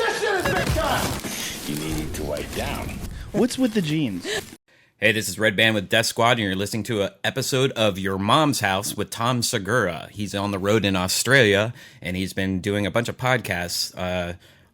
This shit is big time! You need to wipe down. What's with the jeans? Hey, this is Red Band with Death Squad, and you're listening to an episode of Your Mom's House with Tom Segura. He's on the road in Australia, and he's been doing a bunch of podcasts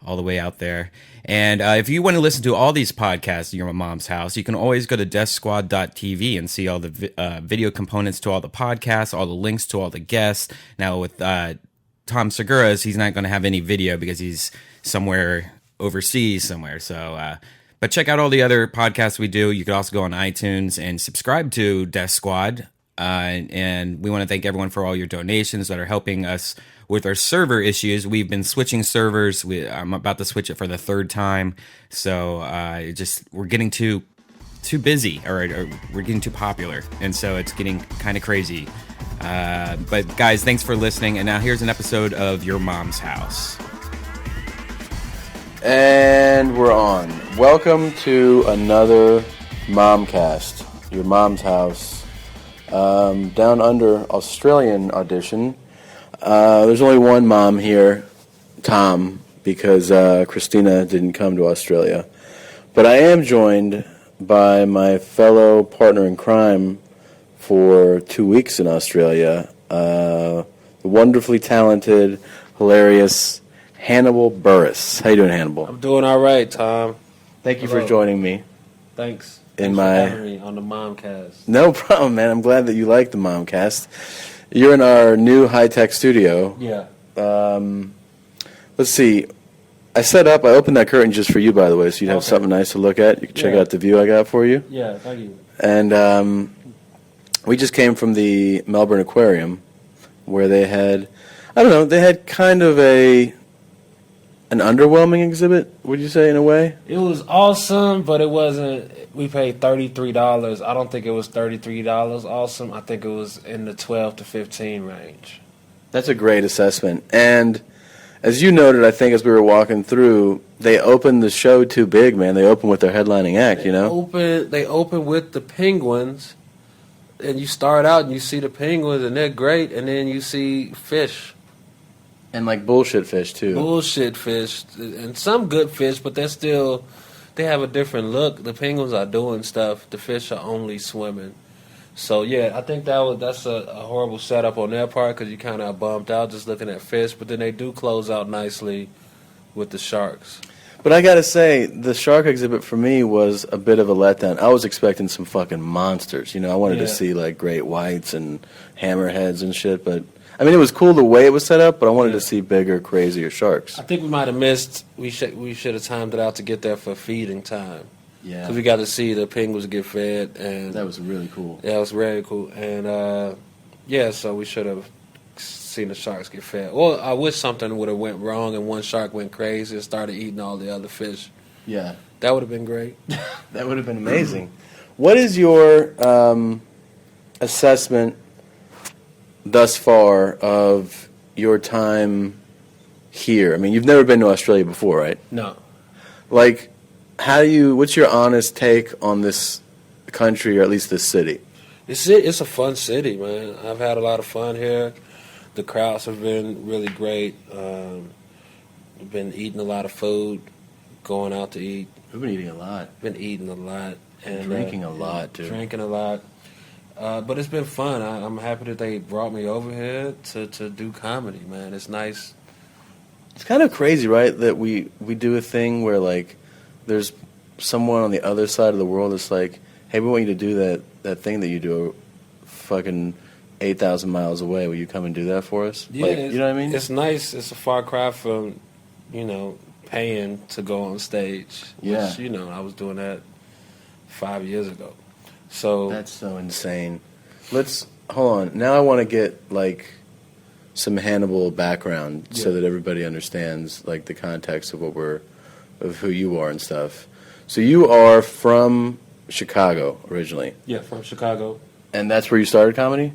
all the way out there. And if you want to listen to all these podcasts, Your Mom's House, you can always go to deathsquad.tv and see all the video components to all the podcasts, all the links to all the guests. Now, with Tom Segura's, he's not going to have any video because he's somewhere overseas somewhere. So, but check out all the other podcasts we do. You could also go on iTunes and subscribe to Death Squad. And we want to thank everyone for all your donations that are helping us with our server issues. We've been switching servers. I'm about to switch it for the third time. So we're getting too busy, or we're getting too popular. And so it's getting kind of crazy. But guys, thanks for listening. And now here's an episode of Your Mom's House. And we're on. Welcome to another Momcast, Your Mom's House, down under Australian audition. There's only one mom here, Tom, because Christina didn't come to Australia. But I am joined by my fellow partner in crime for 2 weeks in Australia, the wonderfully talented, hilarious Hannibal Buress. How you doing, Hannibal? I'm doing all right, Tom. Thank you for joining me. Thanks. In Thanks for my having me on the Momcast. No problem, man. I'm glad that you like the Momcast. You're in our new high-tech studio. Yeah. Let's see. I opened that curtain just for you, by the way, so you'd have something nice to look at. You can check out the view I got for you. Yeah, thank you. And we just came from the Melbourne Aquarium, where they had kind of an underwhelming exhibit, would you say, in a way? It was awesome, but it wasn't. We paid $33. I don't think it was $33 awesome. I think it was in the 12 to 15 range. That's a great assessment. And as you noted, I think as we were walking through, they opened the show too big, man. They opened with their headlining act, you know? They open with the Penguins, and you start out and you see the Penguins, and they're great, and then you see fish. And like bullshit fish, too. Bullshit fish, and some good fish, but they have a different look. The penguins are doing stuff. The fish are only swimming. So, yeah, I think that's a horrible setup on their part because you kind of bumped out just looking at fish. But then they do close out nicely with the sharks. But I got to say, the shark exhibit for me was a bit of a letdown. I was expecting some fucking monsters. You know, I wanted to see, like, great whites and hammerheads and shit, but I mean, it was cool the way it was set up, but I wanted to see bigger, crazier sharks. I think we might have missed. We should have timed it out to get there for feeding time. Yeah, because we got to see the penguins get fed, and that was really cool. Yeah, it was really cool, and so we should have seen the sharks get fed. Well, I wish something would have went wrong and one shark went crazy and started eating all the other fish. Yeah, that would have been great. That would have been amazing. What is your assessment thus far of your time here? I mean, you've never been to Australia before, right? No. Like, what's your honest take on this country, or at least this city? It's a fun city, man. I've had a lot of fun here. The crowds have been really great. We've been eating a lot of food, going out to eat. We've been eating a lot. Been eating a lot. And drinking a lot, too. Drinking a lot. But it's been fun. I'm happy that they brought me over here to do comedy, man. It's nice. It's kind of crazy, right, that we do a thing where, like, there's someone on the other side of the world that's like, hey, we want you to do that thing that you do fucking 8,000 miles away. Will you come and do that for us? Yeah, like, you know what I mean? It's nice. It's a far cry from, paying to go on stage. Yeah. Which, I was doing that 5 years ago. So that's so insane. Hold on. Now I want to get like some Hannibal background so that everybody understands like the context of of who you are and stuff. So you are from Chicago originally. Yeah, from Chicago. And that's where you started comedy?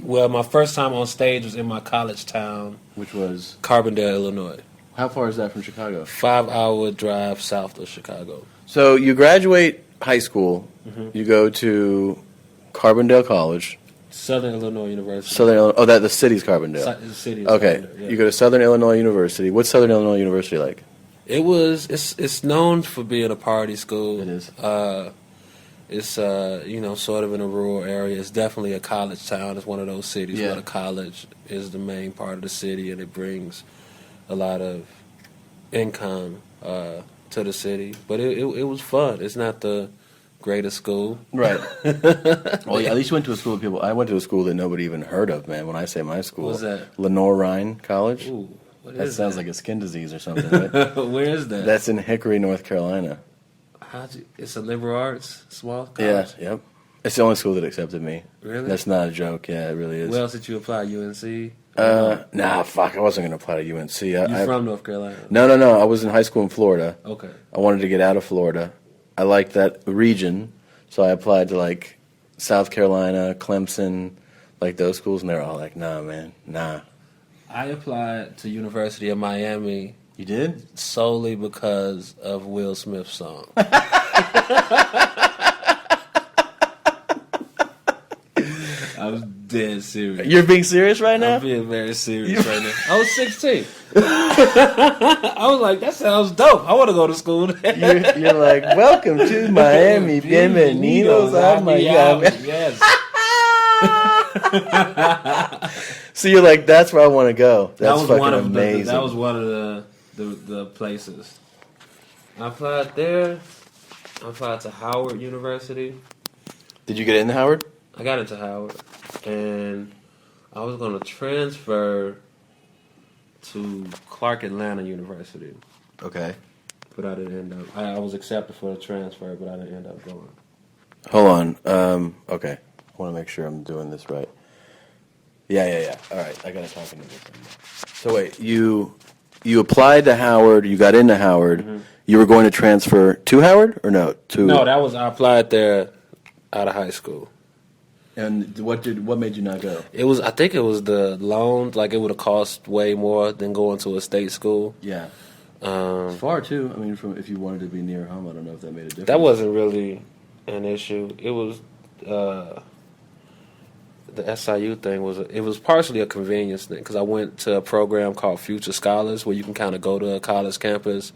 Well, my first time on stage was in my college town, which was Carbondale, Illinois. How far is that from Chicago? 5-hour drive south of Chicago. So you graduate high school, you go to Carbondale College. Southern Illinois University. Southern Illinois. Oh, the city's Carbondale. The city is okay. Carbondale, yeah. You go to Southern Illinois University. What's Southern Illinois University like? It's known for being a party school. It is. It's sort of in a rural area. It's definitely a college town. It's one of those cities Yeah. where the college is the main part of the city, and it brings a lot of income to the city. But it was fun. It's not the greatest school. Right. Well, yeah, at least you went to a school of people. I went to a school that nobody even heard of, man. When I say my school, What's that? Lenore Ryan College. Ooh, what That is sounds that? like a skin disease or something, right? Where is that? That's in Hickory, North Carolina. It's a liberal arts small Yeah, college. yep. It's the only school that accepted me. Really? That's not a joke. Yeah, it really is. Where else did you apply? UNC? Nah, fuck. I wasn't going to apply to UNC. You from North Carolina? No. I was in high school in Florida. Okay. I wanted to get out of Florida. I liked that region, so I applied to like South Carolina, Clemson, like those schools, and they were all like, "Nah, man, nah." I applied to University of Miami You did? solely because of Will Smith's song. I was dead serious. You're being serious right now? I'm being very serious right now. I was 16. I was like, that sounds dope. I want to go to school there. You're like, welcome to Miami. Bienvenidos a Miami. Yes. So you're like, that's where I want to go. That's That was fucking one of amazing. that was one of the places. I applied there. I applied to Howard University. Did you get into Howard? I got into Howard, and I was going to transfer to Clark Atlanta University, Okay. but I didn't end up. I was accepted for the transfer, but I didn't end up going. Hold on. Okay. I want to make sure I'm doing this right. Yeah. All right. I got to talk into this. So wait, you applied to Howard. You got into Howard. Mm-hmm. You were going to transfer to Howard or no? No, I applied there out of high school. And what made you not go? I think it was the loans. Like it would have cost way more than going to a state school. Yeah. It's far too. I mean, from if you wanted to be near home, I don't know if that made a difference. That wasn't really an issue. It was the SIU thing was partially a convenience thing because I went to a program called Future Scholars where you can kind of go to a college campus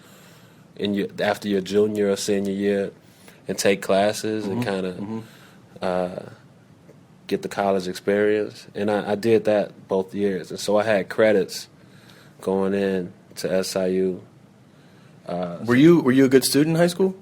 after your junior or senior year and take classes and kind of get the college experience. And I did that both years, and so I had credits going in to SIU. Were you a good student in high school?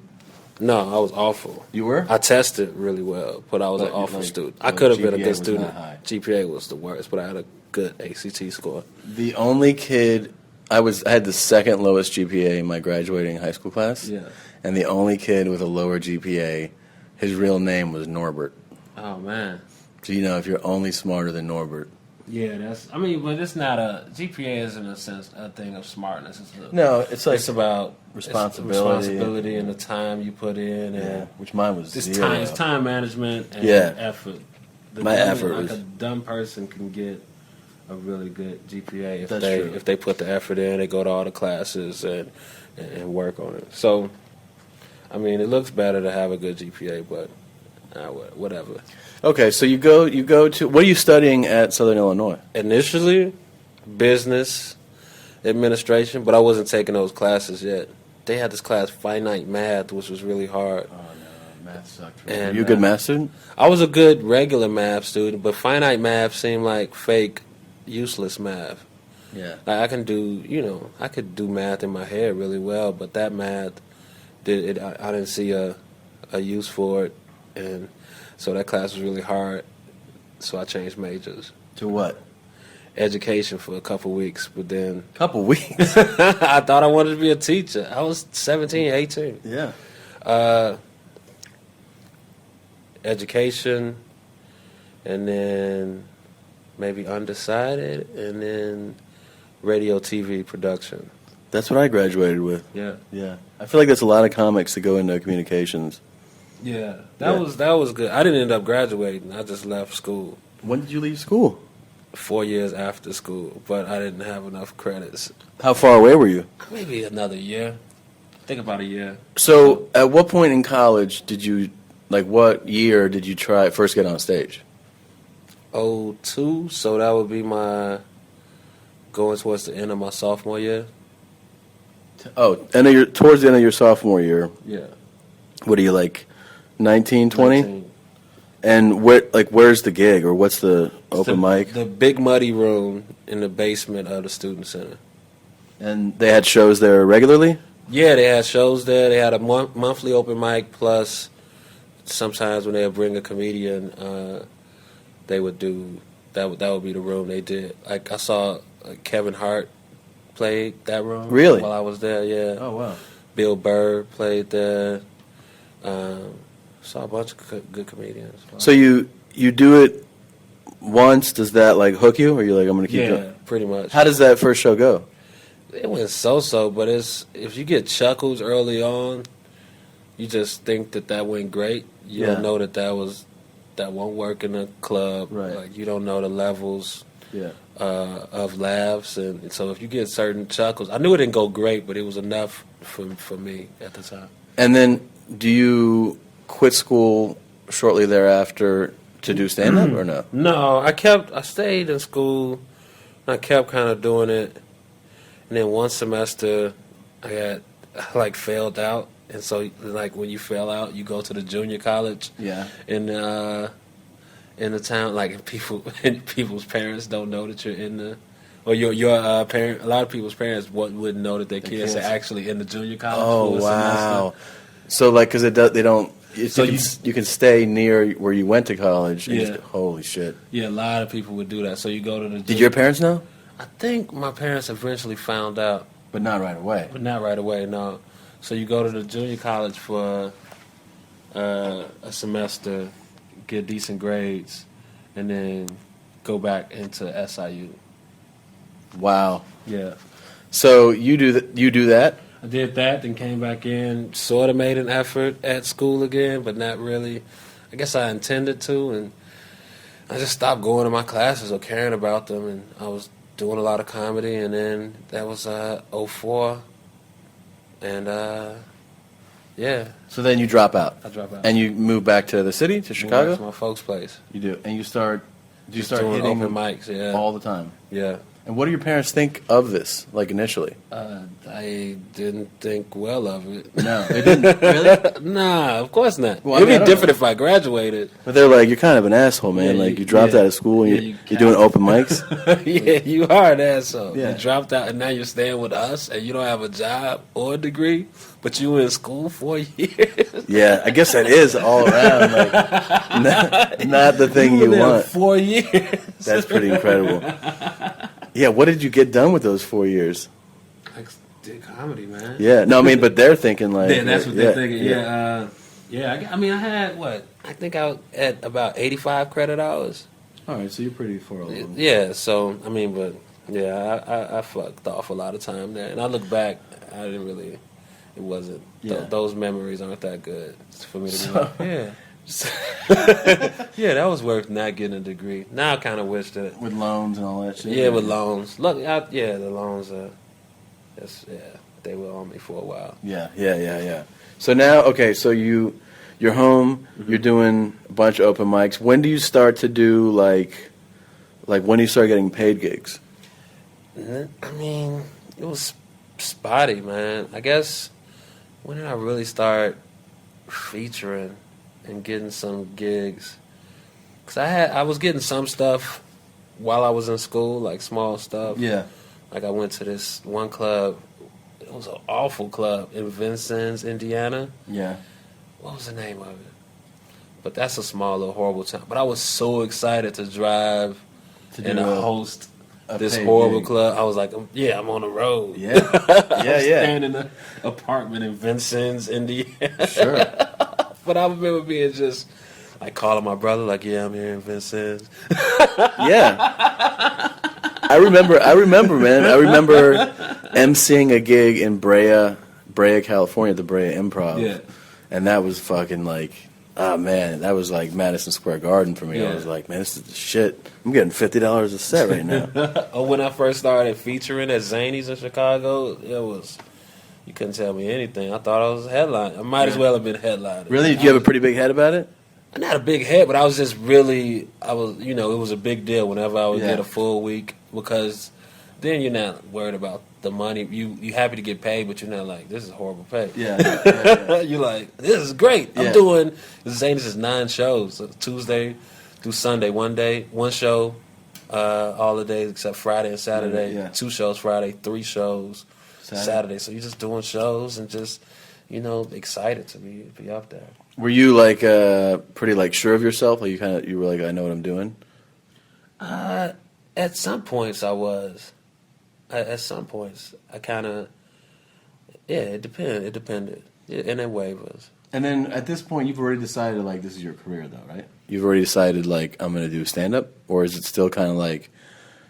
No, I was awful. You were? I tested really well, but I was an But, awful like, student. I could have been a GPA good was student. not high. GPA was the worst, but I had a good ACT score. The only kid I had the second lowest GPA in my graduating high school class. Yeah. And the only kid with a lower GPA, his real name was Norbert. Oh man. So if you're only smarter than Norbert. Yeah, but it's not GPA is in a sense a thing of smartness. No, it's like It's about responsibility. and the time you put in, and which mine was it's zero. time. It's time management and Yeah. effort. My effort was- a dumb person can get a really good GPA That's true. if they put the effort in. They go to all the classes and work on it. So, I mean, it looks better to have a good GPA, but whatever. Okay, so you go to what are you studying at Southern Illinois? Initially, business administration, but I wasn't taking those classes yet. They had this class, finite math, which was really hard. Oh no, math sucked. And, Were you a good math student? I was a good regular math student, but finite math seemed like fake, useless math. Yeah. Like I could do math in my head really well, but that math, I didn't see a use for it, and so that class was really hard. So I changed majors. To what? Education for a couple weeks, but then Couple weeks. I thought I wanted to be a teacher. I was 17, 18. Yeah. Education, and then maybe undecided, and then radio, TV production. That's what I graduated with. Yeah. Yeah. I feel like that's a lot of comics that go into communications. Yeah, that was good. I didn't end up graduating. I just left school When did you leave school? 4 years after school, but I didn't have enough credits. How far away were you? Maybe another year. I think about a year. So, at what point in college did you, what year did you first get on stage? 02, so that would be my going towards the end of my sophomore year. Oh, and then you're towards the end of your sophomore year. Yeah. What are you like, 19, 20? 19. And where's the gig, or what's the open mic? The Big Muddy Room in the basement of the Student Center. And they had shows there regularly? Yeah, they had shows there. They had a monthly open mic, plus sometimes when they would bring a comedian, they would do that. That would be the room they did. Like I saw Kevin Hart played that room. Really? While I was there, yeah. Oh, wow. Bill Burr played there. Saw a bunch of good comedians. So you do it once, does that like hook you, or you're like, I'm going to keep going? Pretty much. How does that first show go? It went so-so, but if you get chuckles early on, you just think that went great. You don't know that won't work in a club. Right. Like you don't know the levels Yeah. of laughs, and so if you get certain chuckles, I knew it didn't go great, but it was enough for me at the time. And then do you quit school shortly thereafter to do stand-up, or no? No, I stayed in school. I kept kind of doing it, and then one semester I failed out, and so like when you fail out, you go to the junior college. Yeah. In the town, like people's parents don't know that you're in the, or your parent. A lot of people's parents wouldn't know that their kids are actually in the junior college. Oh, for a wow. semester. So like, because they don't. So You can stay near where you went to college. And Yeah. Holy shit. Yeah, a lot of people would do that. So you go to the. Did your parents know? I think my parents eventually found out, But not right away. but not right away. No. So you go to the junior college for a semester, get decent grades, and then go back into SIU. Wow. Yeah. So you do that? I did that, then came back in, sort of made an effort at school again, but not really. I guess I intended to, and I just stopped going to my classes or caring about them, and I was doing a lot of comedy, and then that was 04, and yeah, So then you drop out. I dropped out. And you move back to the city, to Moved Chicago? back to my folks' place. You do. And you start Just hitting doing open mics, yeah. all the time. Yeah. And what do your parents think of this, like initially? I didn't think well of it. No, they didn't. Really? Nah, of course not. Well, I It'd mean, I be don't different if I graduated. But they're like, you're kind of an asshole, man. Yeah, like, you dropped out of school and you're doing open mics. Yeah, you are an asshole. Yeah. You dropped out and now you're staying with us and you don't have a job or a degree, but you were in school 4 years. Yeah, I guess that is all around. Like, not the thing you were there want. 4 years. That's pretty incredible. Yeah, what did you get done with those 4 years? I did comedy, man. Yeah, no, I mean, but they're thinking like, Yeah, that's what yeah, they're thinking. Yeah. I had what? I think I had about 85 credit hours. All right, so you're pretty far along. Yeah, so I mean, but yeah, I fucked off a lot of time there, and I look back, I didn't really. It wasn't. Yeah. Those memories aren't that good for me to So- be. Yeah. Yeah, that was worth not getting a degree. Now I kind of wish that. With loans and all that shit. Yeah, with loans. Look, the loans. They were on me for a while. Yeah. So now, okay, so you're home, you're doing a bunch of open mics. When do you start to do, like when do you start getting paid gigs? I mean, it was spotty, man. I guess when did I really start featuring and getting some gigs? Because I was getting some stuff while I was in school, like small stuff. Yeah. Like I went to this one club. It was an awful club in Vincennes, Indiana. Yeah. What was the name of it? But that's a small little horrible town. But I was so excited to drive and host this paid horrible gig. club. I was like, I'm on the road. Yeah. Yeah, Staying in an apartment in Vincennes, Indiana. Sure. But I remember being just like calling my brother, like, I'm here in Vincennes. Yeah. I remember, man. I remember emceeing a gig in Brea, California, the Brea Improv. Yeah. And that was fucking like, oh man, that was like Madison Square Garden for me. Yeah. I was like, man, this is the shit. I'm getting $50 a set right now. Or when I first started featuring at Zanies in Chicago, it was, you couldn't tell me anything. I thought I was a headline. I might as well have been headlining. Really? Did you have a pretty big head about it? Not a big head, but I was just really, it was a big deal whenever I would Yeah. get a full week because then you're not worried about the money. You happy to get paid, but you're not like, this is horrible pay. Yeah. You're like, this is great. Yeah. I'm doing, this is 9 shows. So Tuesday through Sunday, one show, all the days except Friday and Saturday. Yeah. 2 shows Friday, 3 shows Saturday. So you're just doing shows and just, excited to be up there. Were you like pretty like sure of yourself? Like you were like, I know what I'm doing. At some points I was. At some points I kind of, it depended. Yeah, and it wavers. And then at this point, you've already decided like this is your career, though, right? You've already decided like I'm going to do stand up, or is it still kind of like,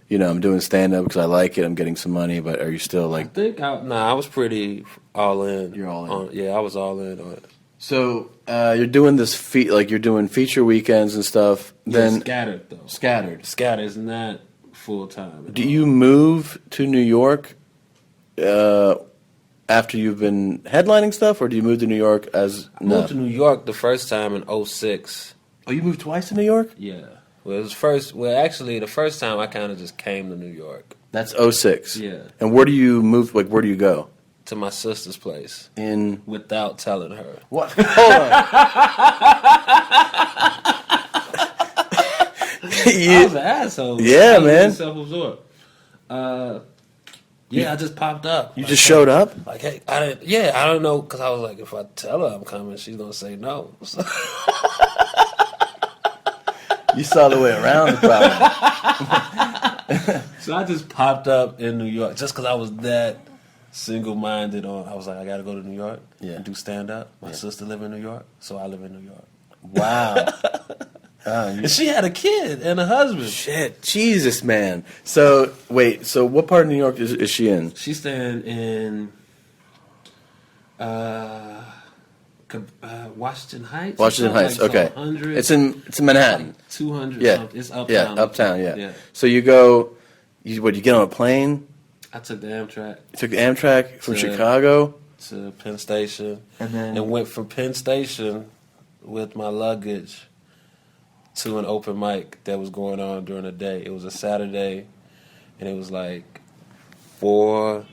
I'm doing stand up because I like it, I'm getting some money, but are you still like? I think I was pretty all in. You're all in. Yeah, I was all in on it. So you're doing this you're doing feature weekends and stuff. Then scattered though. Scattered is not full time. Do you move to New York after you've been headlining stuff, or do you move to New York as? I moved to New York the first time in 2006. Oh, you moved twice to New York? Yeah. Well, actually, the first time I kind of just came to New York. That's 2006. Yeah. And where do you move? Like, where do you go? To my sister's place. In without telling her. What? Hold on. I was an asshole. Yeah, I was man. Self-absorbed. Yeah, I just popped up. You just showed up? Like, hey, I don't know, because I was like, if I tell her I'm coming, she's gonna say no. You saw the way around the problem. So I just popped up in New York just because I was that single-minded I was like, I got to go to New York and do stand-up. My sister live in New York, so I live in New York. Wow. And she had a kid and a husband. Shit, Jesus, man. So, wait, what part of New York is she in? She's staying in Washington Heights. Washington Heights, like okay. It's in Manhattan. 200 yeah. something. It's uptown. Yeah, uptown, yeah. So you go, you get on a plane? I took the Amtrak. You took the Amtrak from Chicago? To Penn Station. And went from Penn Station with my luggage to an open mic that was going on during the day. It was a Saturday, and it was like 4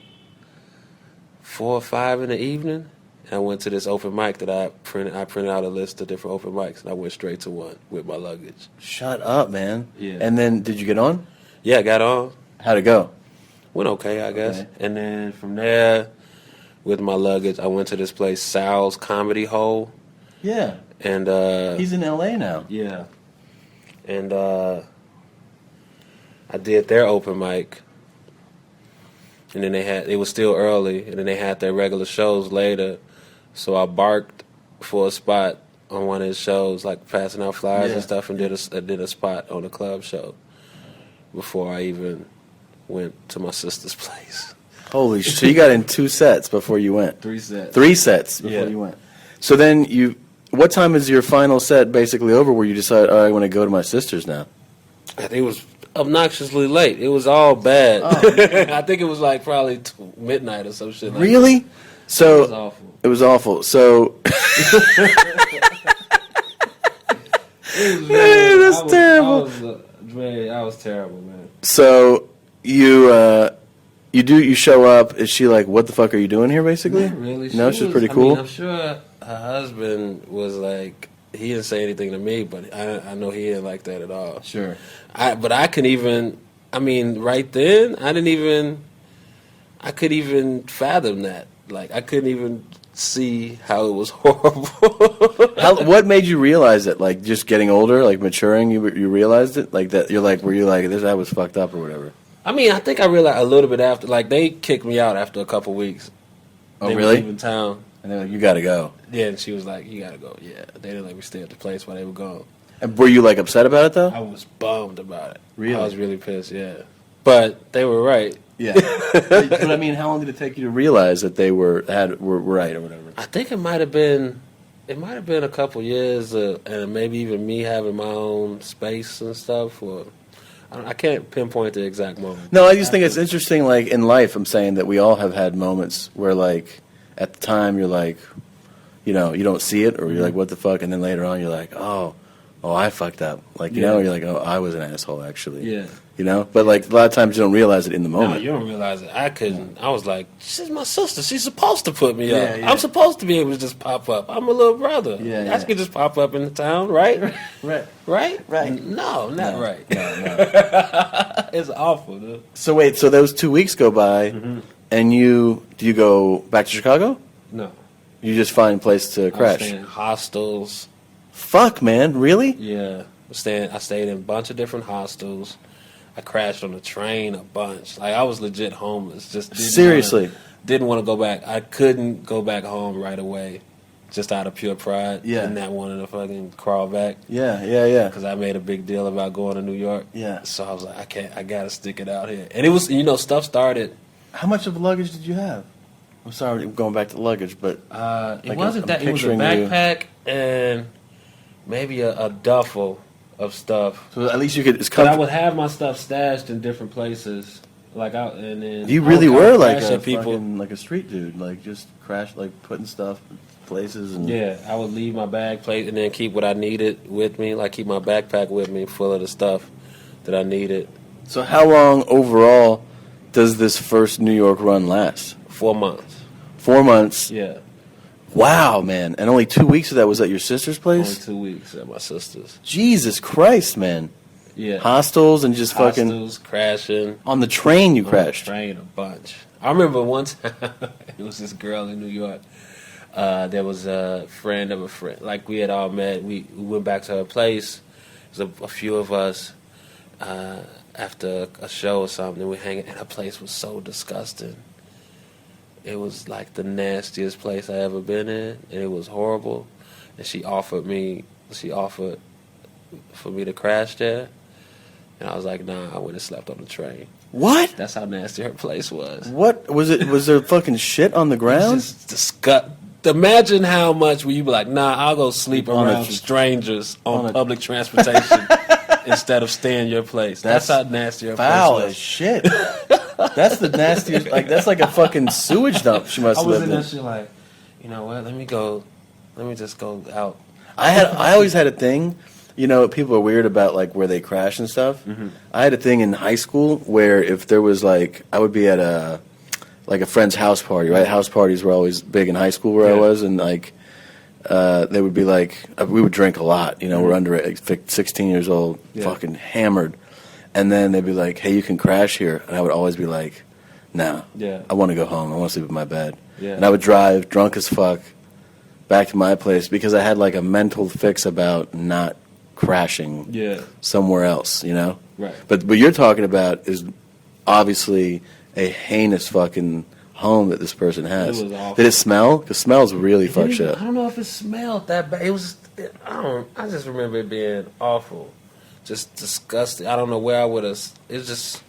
or 5 in the evening. And I went to this open mic that I printed out a list of different open mics, and I went straight to one with my luggage. Shut up, man. Yeah. And then, did you get on? Yeah, I got on. How'd it go? Went okay, I guess. Okay. And then from there, with my luggage, I went to this place, Sal's Comedy Hole. Yeah. And he's in L.A. now. Yeah. And I did their open mic. And then it was still early, and then they had their regular shows later. So I barked for a spot on one of his shows, like passing out flyers and stuff, and did a spot on the club show before I even went to my sister's place. Holy shit. So you got in 2 sets before you went? 3 sets. 3 sets before you went. So then what time is your final set basically over where you decide, I want to go to my sister's now? I think it was obnoxiously late. It was all bad. Oh. I think it was like probably midnight or some shit like Really? that. So It was awful. It was awful. So Man, that's terrible. I was terrible, man. So you show up. Is she like, what the fuck are you doing here, basically? Not really. No, she's pretty cool. I mean, I'm sure her husband was like, he didn't say anything to me, but I know he didn't like that at all. Sure. But I couldn't even, right then, I could even fathom that. Like, I couldn't even see how it was horrible. What made you realize it? Like, just getting older, like maturing, you realized it? Like, that were you like, that was fucked up or whatever? I mean, I think I realized a little bit after, like, they kicked me out after a couple weeks. Oh, they really? were leaving town. And they're like, you gotta go. Yeah, and she was like, you gotta go. Yeah, they didn't let me stay at the place while they were gone. And were you, like, upset about it, though? I was bummed about it. Really? I was really pissed, yeah. But they were right. Yeah. But I mean, how long did it take you to realize that they were right or whatever? I think it might have been a couple years, and maybe even me having my own space and stuff. Or I can't pinpoint the exact moment. No, I just think it's interesting. Like in life, I'm saying that we all have had moments where, like, at the time you're like, you don't see it, or you're like, what the fuck, and then later on you're like, oh, I fucked up. Like, you're like, oh, I was an asshole actually. Yeah. you know. But like a lot of times you don't realize it in the No, moment. you don't realize it. I couldn't. I was like, she's my sister. She's supposed to put me up. Yeah. I'm supposed to be able to just pop up. I'm a little brother. Yeah. I could just pop up in the town, right? Right. Right? No, not right. No. It's awful, dude. So wait, so those 2 weeks go by, and do you go back to Chicago? No. You just find a place to I was crash. staying in hostels. Fuck, man, really? Yeah. I stayed in a bunch of different hostels. I crashed on the train a bunch. Like I was legit homeless. Seriously? Didn't want to go back. I couldn't go back home right away, just out of pure pride. Yeah. And not wanting to fucking crawl back Yeah. because I made a big deal about going to New York. Yeah. So I was like, I gotta stick it out here. And it was, stuff started. How much of luggage did you have? I'm sorry, going back to luggage, but It Like, wasn't I'm that. It was a picturing you- backpack and maybe a duffel of stuff. so at least you could. It's But I comfortable. would have my stuff stashed in different places, and then You I really would were like crash a at people. like a street dude, like just crash, like putting stuff places and Yeah, I would leave my bag plate and then keep what I needed with me, like keep my backpack with me full of the stuff that I needed. So how long overall does this first New York run last? 4 months. 4 months. Yeah, Wow, man. And only 2 weeks of that was at your sister's only place? 2 weeks at my sister's. Jesus Christ, man. Yeah, Hostels and just fucking hostels, crashing. on the train you On the crashed. train a bunch. I remember one time it was this girl in New York. There was a friend of a friend. Like we had all met. We went back to her place. There was a few of us after a show or something. We hanging, and her place was so disgusting. It was like the nastiest place I ever been in, and it was horrible. And she offered for me to crash there, and I was like, nah, I went and slept on the train. What? That's how nasty her place was. What was it? Was there fucking shit on the ground? It's just disgust. Imagine how much would you be like, nah, I'll go sleep On a around tr- strangers on on a- public transportation instead of staying your place. That's how nasty her Foul place as was. shit. That's the nastiest. Like that's like a fucking sewage dump. She must I have was lived in in. that shit like, you know what? Let me just go out. I always had a thing. You know, people are weird about like where they crash and stuff. I had a thing in high school where if there was like, I would be at a friend's house party. Right, house parties were always big in high school where I Yeah. was, and like they would be like, we would drink a lot. You know, we're under 16 years old, Yeah. fucking hammered, and then they'd be like, hey, you can crash here, and I would always be like, no, Yeah. I want to go home. I want to sleep in my bed. Yeah. And I would drive drunk as fuck back to my place because I had like a mental fix about not crashing Yeah. somewhere else, you know? Right. But what you're talking about is obviously a heinous fucking home that this person has. It was awful. Did it smell? Because smells really fuck shit I up. don't know if it smelled that bad. It was. I just remember it being awful, just disgusting. I don't know where I would have. It's just.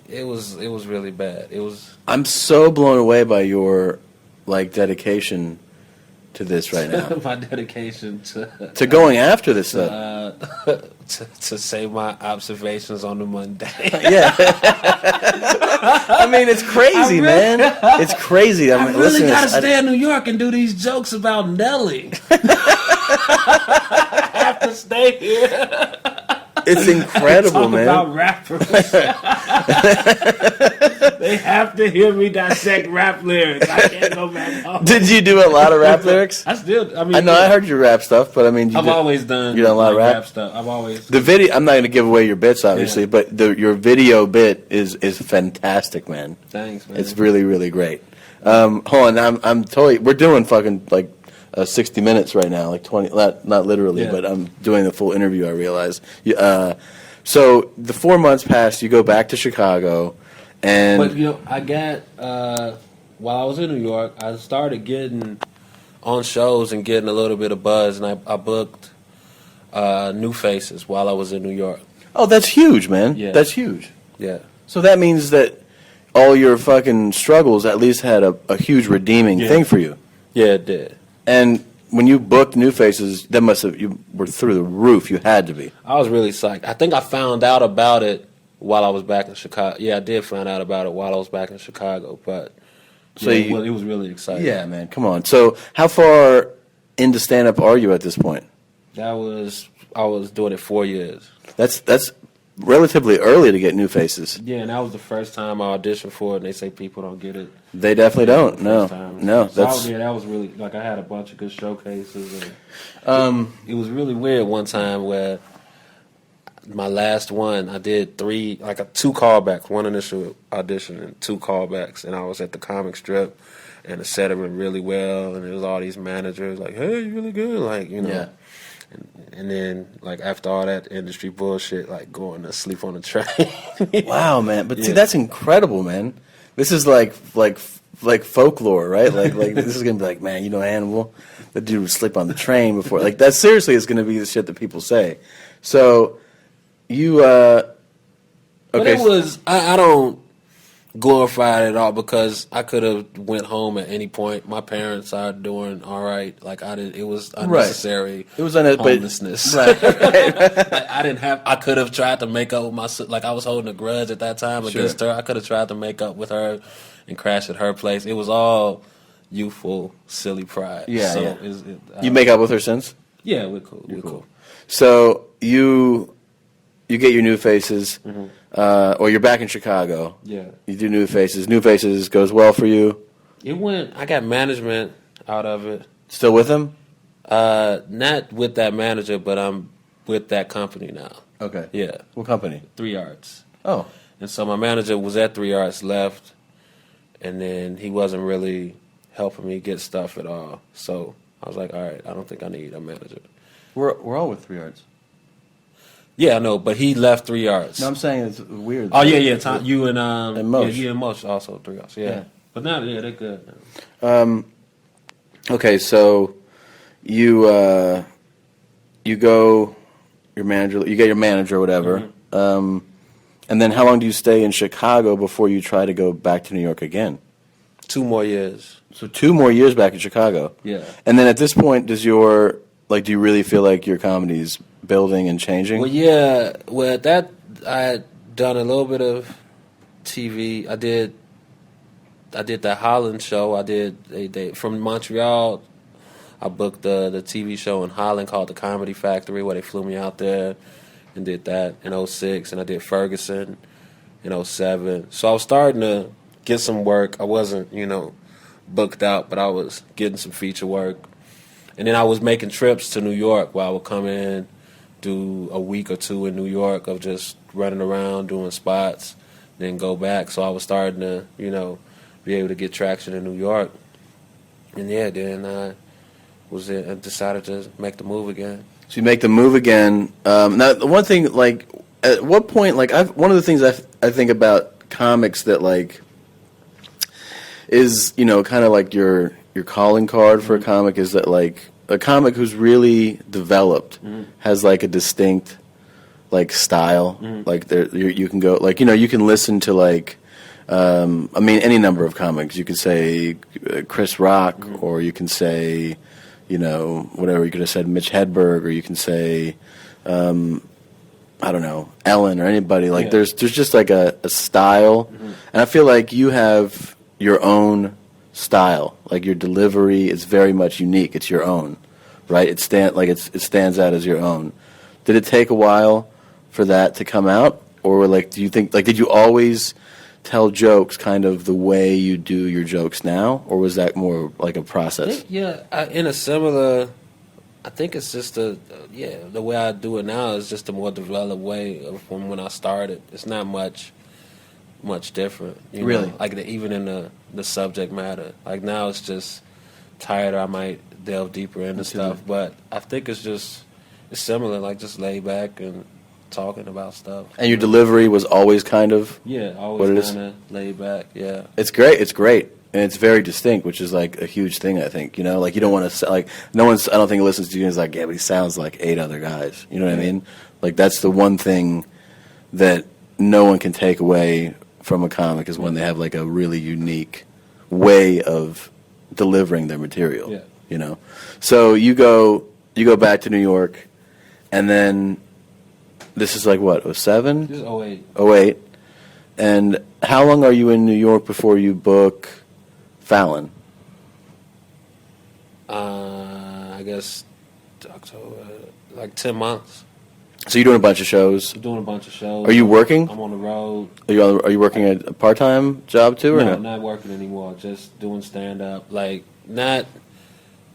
It was really bad. It was. I'm so blown away by your like dedication to this right now. My dedication To going after this stuff. to say my observations on the mundane. Yeah. I mean, it's crazy, man. It's crazy. I really listen, gotta I- stay in New York and do these jokes about Nelly. I have to stay here. It's incredible, Talk man. about rappers. They have to hear me dissect rap lyrics. I can't go back home. Did you do a lot of rap lyrics? I still. I mean, I know I heard your rap stuff, but I mean, I've always done. you done a lot of like, rap? stuff. I've always. The video. I'm not going to give away your bits, obviously, Yeah. but your video bit is fantastic, man. Thanks, man. It's really, really great. Hold on, I'm totally. We're doing fucking like 60 minutes right now, like 20. Not literally, Yeah. but I'm doing the full interview. I realize. So the 4 months passed. You go back to Chicago, and But I got while I was in New York, I started getting on shows and getting a little bit of buzz, and I booked New Faces while I was in New York. oh, that's huge, man. Yeah. That's huge. Yeah, So that means that all your fucking struggles at least had a huge redeeming Yeah. thing for you. yeah, it did. And when you booked New Faces, that must have you were through the roof. You had to be. I was really psyched. I think I found out about it while I was back in Chicago. Yeah, I did find out about it while I was back in Chicago, but So yeah, you- it was really exciting. Yeah, man. Come on. So how far into stand up are you at this point? I was doing it 4 years. That's relatively early to get New Faces. Yeah, and that was the first time I auditioned for it, and they say people don't get it. They definitely don't. No, First time. no. So That's that was really, like, I had a bunch of good showcases. And it was really weird one time where my last one, I did two callbacks, one initial audition and 2 callbacks, and I was at the comic strip, and the set went really well, and there was all these managers like, "Hey, you really good," like, you know. Yeah. And then, like, after all that industry bullshit, like going to sleep on the train. wow, man. But see, Yeah. that's incredible, man. This is like folklore, right? Like this is gonna be like, man, you know, Hannibal, the dude would sleep on the train before. Like that seriously is gonna be the shit that people say. So you But okay. it was, I don't glorify it at all because I could have went home at any point. My parents are doing all right. Like, it was unnecessary. It was unnecessary. Homelessness. Right. Like, I could have tried to make up with my, like, I was holding a grudge at that time against her. I could have tried to make up with her and crash at her place. It was all youthful, silly pride. Yeah, so yeah. You make up with her since? Yeah, we're cool. We're cool. So you get your New Faces, or you're back in Chicago. Yeah. You do New Faces. New Faces goes well for you. I got management out of it. Still with them? Not with that manager, but I'm with that company now. Okay. Yeah, What company? 3 Arts. Oh. And so my manager was at 3 Arts, left, and then he wasn't really helping me get stuff at all. So I was like, all right, I don't think I need a manager. We're all with 3 Arts. Yeah, I know, but he left 3 Arts. No, I'm saying it's weird. Oh yeah, Tom, you and Mosh. Yeah, you and Mosh also 3 Arts. Yeah. Yeah. But now, yeah, they're good now. Okay, so you go your manager. You get your manager, or whatever. And then how long do you stay in Chicago before you try to go back to New York again? 2 more years. So 2 more years back in Chicago. Yeah. And then at this point, do you really feel like your comedy's building and changing? Well, yeah. Well, I had done a little bit of TV. I did the Holland show. They from Montreal. I booked the TV show in Holland called The Comedy Factory, where they flew me out there and did that in 2006. And I did Ferguson in 2007. So I was starting to get some work. I wasn't, booked out, but I was getting some feature work. And then I was making trips to New York where I would come in, do a week or 2 in New York of just running around doing spots, then go back. So I was starting to, be able to get traction in New York. And yeah, then I decided to make the move again. So you make the move again. Now, the one thing, like, at what point, like, one of the things I think about comics that, like, is, kind of like your calling card for a comic is that, like, a comic who's really developed has, like, a distinct, like, style. Like, you can go, like, you can listen to, like, any number of comics. You could say Chris Rock, or you can say, whatever. You could have said Mitch Hedberg, or you can say, I don't know, Ellen or anybody. Like, there's just like a style, and I feel like you have your own style. Like, your delivery is very much unique. It's your own, right? It stands out as your own. Did it take a while for that to come out, or like, do you think, like, did you always tell jokes kind of the way you do your jokes now, or was that more like a process? In a similar, I think it's just the way I do it now is just a more developed way of from when I started. It's not much different. Really? Know? Like even in the subject matter. Like now it's just tired. I might delve deeper into stuff, but I think it's similar. Like just lay back and talking about stuff. And your delivery was always kind of always kind of laid back. Yeah, it's great, and it's very distinct, which is like a huge thing. I think like you don't want to like no one's. I don't think listens to you and is like, yeah, but he sounds like 8 other guys. You know what I mean? Like that's the one thing that no one can take away from a comic is when they have like a really unique way of delivering their material. Yeah. So you go back to New York, and then. This is like what, 07? This is 08. 08. And how long are you in New York before you book Fallon? I guess October, like 10 months. So you're doing a bunch of shows. I'm doing a bunch of shows. Are you working? I'm on the road. Are you working a part-time job too, or No, no? not working anymore. Just doing stand up. Like not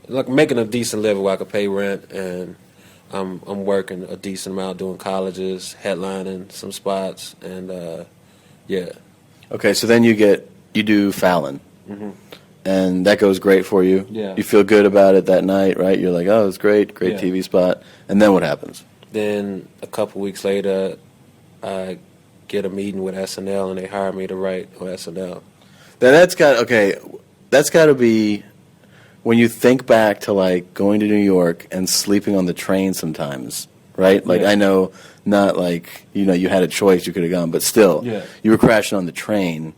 like making a decent living where I could pay rent, and I'm working a decent amount doing colleges, headlining some spots, and yeah. Okay, so then you do Fallon, and that goes great for you. Yeah. You feel good about it that night, right? You're like, oh, it's great Yeah. TV spot. And then what happens? Then a couple weeks later, I get a meeting with SNL, and they hire me to write on SNL. That's got to be when you think back to like going to New York and sleeping on the train sometimes, right? Like Yeah. I know not like you had a choice, you could have gone, but still, Yeah. you were crashing on the train,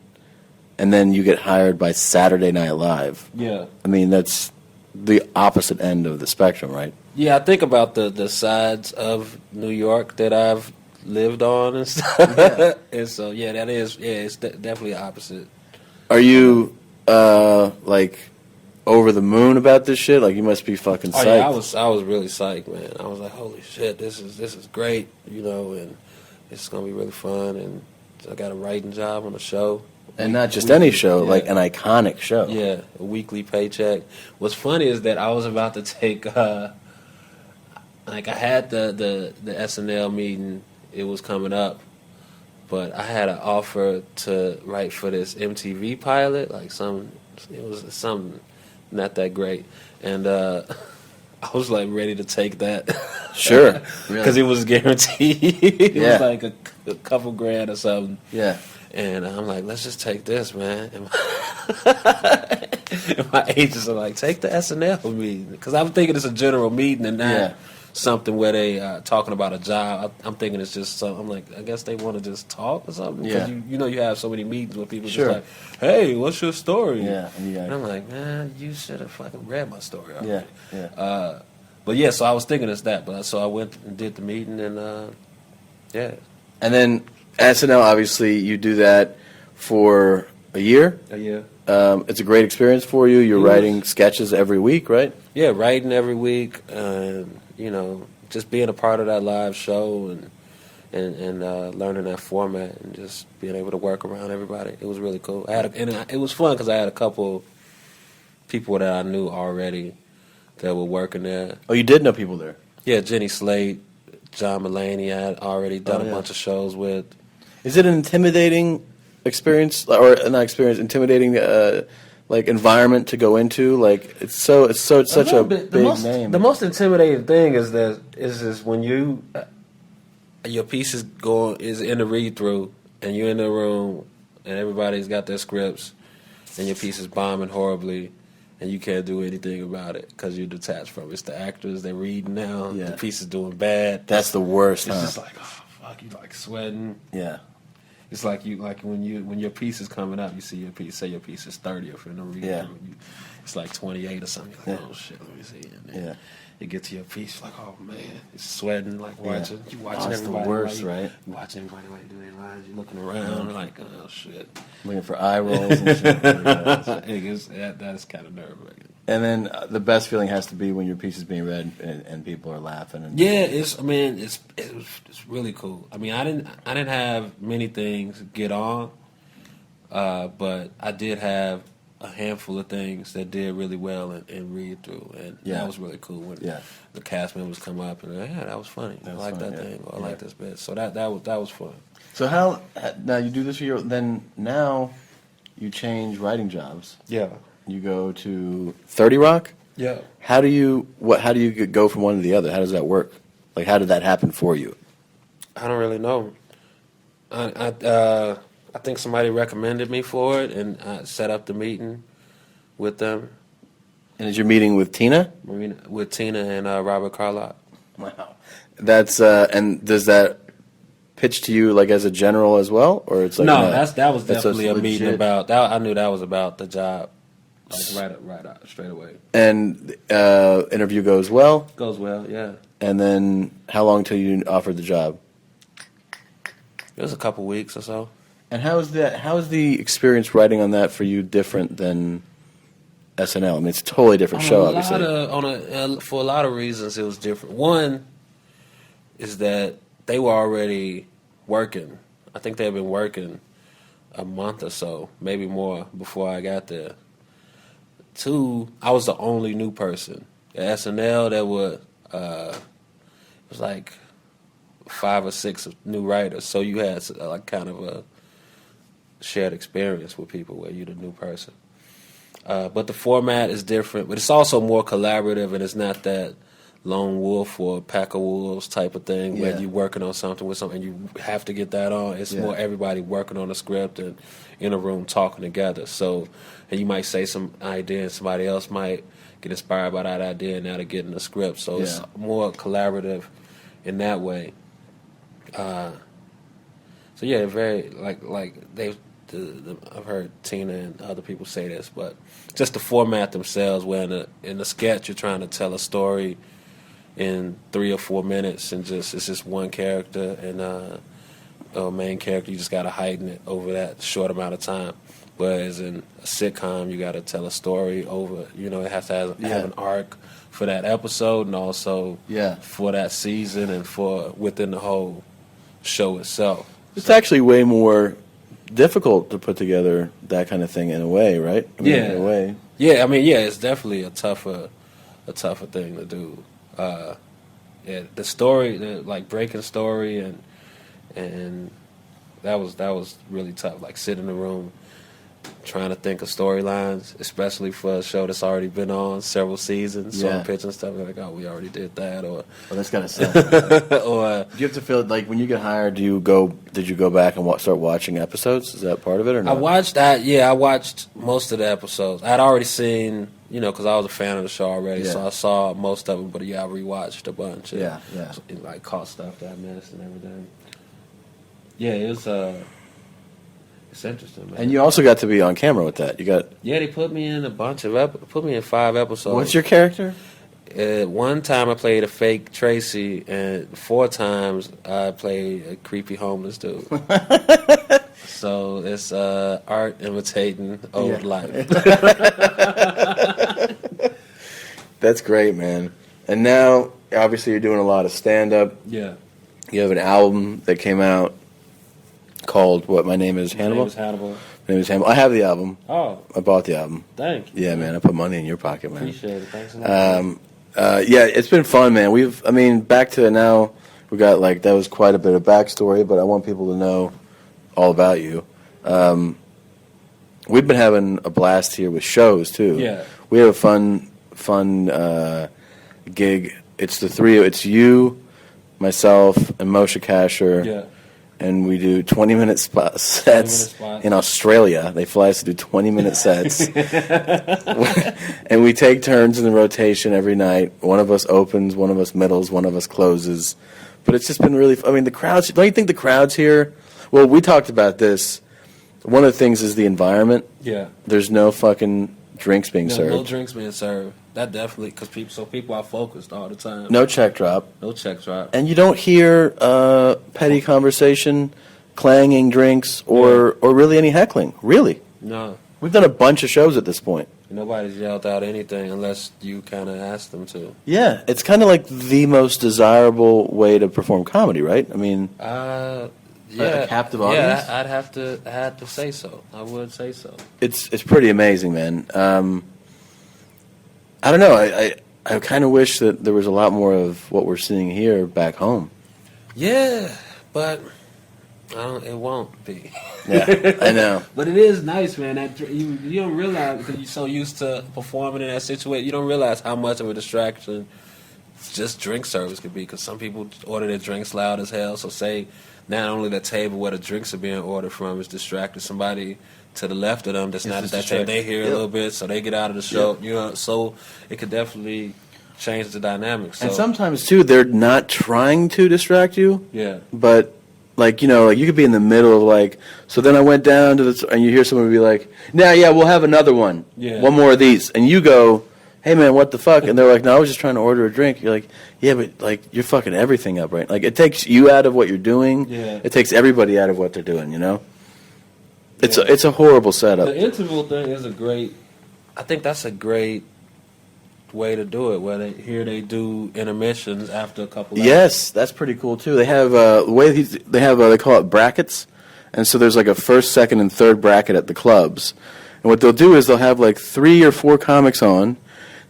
and then you get hired by Saturday Night Live. Yeah. I mean, that's the opposite end of the spectrum, right? Yeah, I think about the sides of New York that I've lived on and stuff. And so, it's definitely opposite. Are you like over the moon about this shit? Like you must be fucking psyched. Oh yeah, I was really psyched, man. I was like, holy shit, this is great, and it's gonna be really fun. And I got a writing job on the show. And not just any show, Yeah. like an iconic show. Yeah, a weekly paycheck. What's funny is that I was about to take, like I had the SNL meeting. It was coming up, but I had an offer to write for this MTV pilot. Like it was something not that great, and I was like ready to take that. Sure. Because it was guaranteed. It Yeah. was like a couple grand or something. Yeah. And I'm like, let's just take this, man. And my agents are like, take the SNL meeting. Because I'm thinking it's a general meeting and not Yeah. something where they talking about a job. I'm thinking it's just something. I'm like, I guess they want to just talk or something. Because Yeah. you have so many meetings where people Sure. just like, hey, what's your story? Yeah. And I'm like, man, you should have fucking read my story already. Yeah. Yeah. But yeah, so I was thinking it's that. But so I went and did the meeting and yeah. And then SNL, obviously, you do that for a year. Yeah. It's a great experience for you. You're It was. writing sketches every week, right? Yeah, writing every week, and just being a part of that live show and learning that format and just being able to work around everybody. It was really cool. It was fun because I had a couple people that I knew already that were working there. Oh, you did know people there. Yeah, Jenny Slate, John Mulaney, I had already done Oh, yeah. a bunch of shows with. Is it an intimidating experience, or not experience? Intimidating, like environment to go into? Like it's such a big name. The most intimidating thing is when you your piece is in the read through and you're in the room and everybody's got their scripts and your piece is bombing horribly and you can't do anything about it because you're detached from it. It's the actors, they're reading now. Yeah. The piece is doing bad. That's the worst. It's Huh? just like, oh fuck, you like sweating. Yeah. It's like when your piece is coming up, you see your piece. Say your piece is 30 or for no reason. Yeah. It's like 28 or something. You're like, Yeah. oh shit, let me see. And then Yeah. you get to your piece, like, oh man, it's sweating, like watching. You watching Oh, it's the everybody. worst, like, right? You watching everybody like do their lines. You looking around, like, oh shit. Looking for eye rolls and shit. That's kind of nerve wracking. And then the best feeling has to be when your piece is being read and people are laughing. And Yeah, it's really cool. I mean, I didn't have many things get on, but I did have a handful of things that did really well and read through, and Yeah. that was really cool when Yeah. the cast members come up and yeah, that was funny. That was I like funny, that yeah. thing. Or I Yeah. like this bit. So that was fun. So how now you do this for your then now you change writing jobs. Yeah. You go to 30 Rock. Yeah. How do you go from one to the other? How does that work? Like how did that happen for you? I don't really know. I think somebody recommended me for it, and I set up the meeting with them. And is your meeting with Tina? With Tina and Robert Carlock. Wow. That's and does that pitch to you like as a general as well, or it's like No, that was that's definitely a meeting legit- about that. I knew that was about the job, like right out straight away. And interview goes well, Goes well, yeah. and then how long till you offered the job? It was a couple weeks or so. And how is the experience writing on that for you different than SNL? I mean, it's a totally different show, obviously. For a lot of reasons, it was different. One is that they were already working. I think they've been working a month or so, maybe more, before I got there. 2, I was the only new person. At SNL, there were it was like 5 or 6 new writers, so you had like kind of a shared experience with people where you're the new person. But the format is different, but it's also more collaborative, and it's not that lone wolf or pack of wolves type of thing where you're working on something with something and you have to get that on. It's more everybody working on a script and in a room talking together. So, and you might say some idea and somebody else might get inspired by that idea and now they're getting the script. So it's more collaborative in that way. So yeah, very like they've. I've heard Tina and other people say this, but just the format themselves, where in the sketch you're trying to tell a story in 3 or 4 minutes, and it's just one character and a main character. You just got to heighten it over that short amount of time. Whereas in a sitcom, you got to tell a story over. It has to have an arc for that episode, and also for that season, and for within the whole show itself. It's actually way more difficult to put together that kind of thing in a way, right? I mean, in a way. Yeah, I mean, it's definitely a tougher thing to do. The story, like breaking story, and that was really tough. Like sitting in the room, trying to think of storylines, especially for a show that's already been on several seasons. So I'm pitching stuff like, oh, we already did that, or that's gotta suck. or do you have to feel like when you get hired? Did you go back and start watching episodes? Is that part of it or not? I watched that. Yeah, I watched most of the episodes. I'd already seen, because I was a fan of the show already, so I saw most of them. But I rewatched a bunch. And like caught stuff that I missed and everything. Yeah, it was. It's interesting, man. And you also got to be on camera with that. You got. Yeah, they put me in a bunch of put me in 5 episodes. What's your character? One time I played a fake Tracy, and 4 times I played a creepy homeless dude. So it's art imitating old life. That's great, man. And now, obviously, you're doing a lot of stand-up. Yeah. You have an album that came out called what? My Name is Hannibal? My Name is Hannibal. My Name is Hannibal. I have the album. Oh. I bought the album. Thank you. Yeah, man. I put money in your pocket, man. Appreciate it. Thanks a lot. Yeah, it's been fun, man. Back to now, we got that was quite a bit of backstory, but I want people to know all about you. We've been having a blast here with shows, too. Yeah. We have a fun gig. It's you, myself, and Moshe Kasher. Yeah. And we do 20-minute sets in Australia. They fly us to do 20-minute sets. And we take turns in the rotation every night. One of us opens, one of us middles, one of us closes. But it's just been really the crowds, don't you think the crowds here? Well, we talked about this. One of the things is the environment. Yeah. There's no fucking drinks being served. No drinks being served. That definitely, because people are focused all the time. No check drop. No check drop. And you don't hear petty conversation, clanging drinks, or really any heckling. Really. No. We've done a bunch of shows at this point. Nobody's yelled out anything unless you kind of ask them to. Yeah. It's kind of like the most desirable way to perform comedy, right? I mean... yeah, a captive audience? Yeah, I had to say so. I would say so. It's pretty amazing, man. I don't know. I kind of wish that there was a lot more of what we're seeing here back home. Yeah, but it won't be. Yeah, I know. But it is nice, man. That you don't realize, because you're so used to performing in that situation, you don't realize how much of a distraction just drink service could be. Because some people order their drinks loud as hell. So say not only the table where the drinks are being ordered from is distracted, somebody to the left of them that's not at that table, they hear a little bit, so they get out of the show. So it could definitely change the dynamics. So. And sometimes too, they're not trying to distract you. Yeah. But you could be in the middle of so then I went down to and you hear someone be like, yeah, we'll have another one. Yeah. One more of these. And you go, hey man, what the fuck? And they're like, no, I was just trying to order a drink. You're like, yeah, but you're fucking everything up, right? It takes you out of what you're doing. Yeah. It takes everybody out of what they're doing, It's a horrible setup. The interval thing is I think that's a great way to do it. Where they do intermissions after a couple. Yes, that's pretty cool too. They have the way they have they call it brackets, and so there's like a first, second, and third bracket at the clubs. And what they'll do is they'll have like 3 or 4 comics on.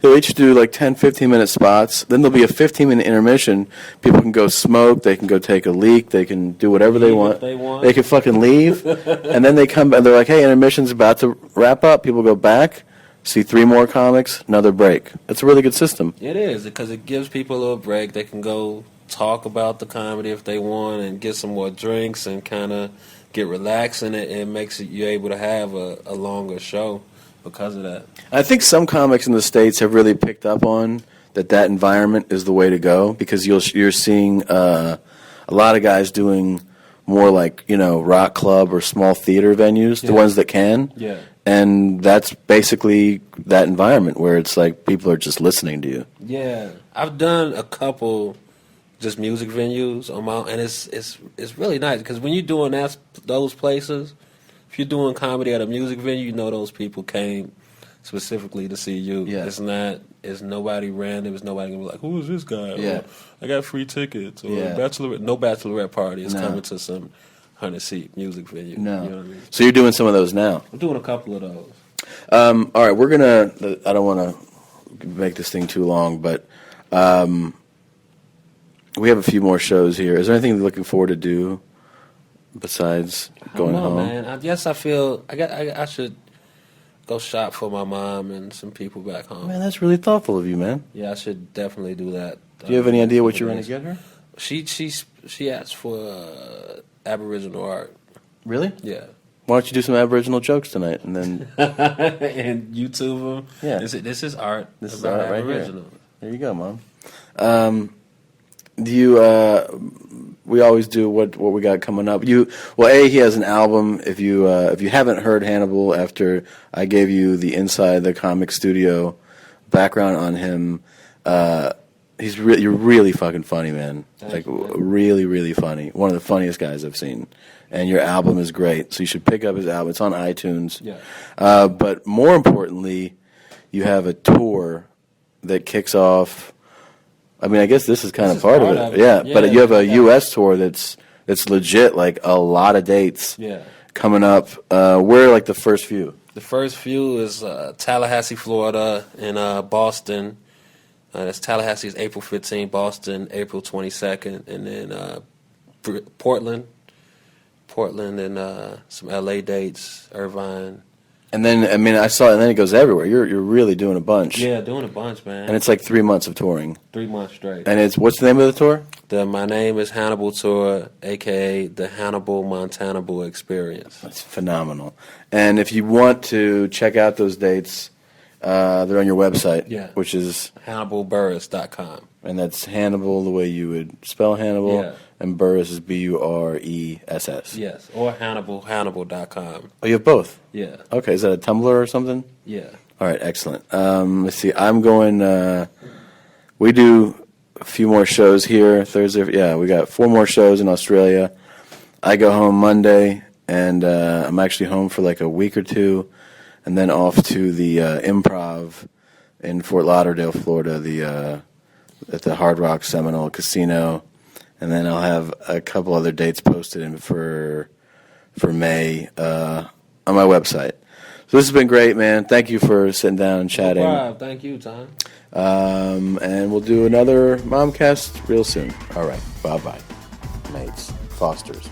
They'll each do like 10, 15-minute spots. Then there'll be a 15-minute intermission. People can go smoke. They can go take a leak. They can do whatever they want. They can fucking leave. And then they come and they're like, hey, intermission's about to wrap up. People go back, see 3 more comics, another break. It's a really good system. It is, because it gives people a little break. They can go talk about the comedy if they want and get some more drinks and kind of get relaxed, and it makes you able to have a longer show because of that. I think some comics in the States have really picked up on that environment is the way to go, because you're seeing a lot of guys doing more like, rock club or small theater venues, the ones that can. Yeah. And that's basically that environment where it's like people are just listening to you. Yeah. I've done a couple just music venues on my own, and it's really nice, because when you're doing those places, if you're doing comedy at a music venue, those people came specifically to see you. Yeah. It's nobody random. It's nobody gonna be like, who is this guy? Yeah. Or, I got free tickets. Or Yeah. no bachelorette party is No. coming to some 100-seat music venue. No. You know what I mean? So you're doing some of those now. I'm doing a couple of those. All right, we're gonna. I don't want to make this thing too long, but we have a few more shows here. Is there anything you're looking forward to do besides going home? Man. I guess I feel I should go shop for my mom and some people back home. Man, that's really thoughtful of you, man. Yeah, I should definitely do that. Do you have any idea what you're going to get her? She asked for Aboriginal art. Really? Yeah. Why don't you do some Aboriginal jokes tonight, and then And YouTube them. Yeah. This is art. This is about art right here. Aboriginal. There you go, Mom. Do you? We always do what we got coming up. He has an album. If you haven't heard Hannibal, after I gave you the inside the comic studio background on him, you're really fucking funny, man. Thank you, man. Really, really funny. One of the funniest guys I've seen. And your album is great, so you should pick up his album. It's on iTunes. Yeah. But more importantly, you have a tour that kicks off. I mean, I guess this is kind of part of it. Yeah, but you have a U.S. tour that's legit, like a lot of dates coming up. Where are like the first few? The first few is Tallahassee, Florida, and Boston. That's Tallahassee is April 15th, Boston April 22nd, and then Portland, and some L.A. dates, Irvine. And then I saw it, and then it goes everywhere. You're really doing a bunch. Yeah, doing a bunch, man. And it's like 3 months of touring. 3 months straight. And what's the name of the tour? My name is Hannibal Tour, a.k.a. the Hannibal Montanable Experience. That's phenomenal. And if you want to check out those dates, they're on your website, which is HannibalBurris.com. And that's Hannibal the way you would spell Hannibal, and Burris is Buress. Yes, or Hannibal.com. Oh, you have both? Yeah. Okay, is that a Tumblr or something? Yeah. All right, excellent. Let's see, I'm going, we do a few more shows here Thursday. Yeah, we got 4 more shows in Australia. I go home Monday, and I'm actually home for like a week or two, and then off to the Improv in Fort Lauderdale, Florida, at the Hard Rock Seminole Casino, and then I'll have a couple other dates posted in for May on my website. So this has been great, man. Thank you for sitting down and chatting. No problem. Thank you, Tom. And we'll do another Momcast real soon. All right. Bye-bye, mates. Fosters.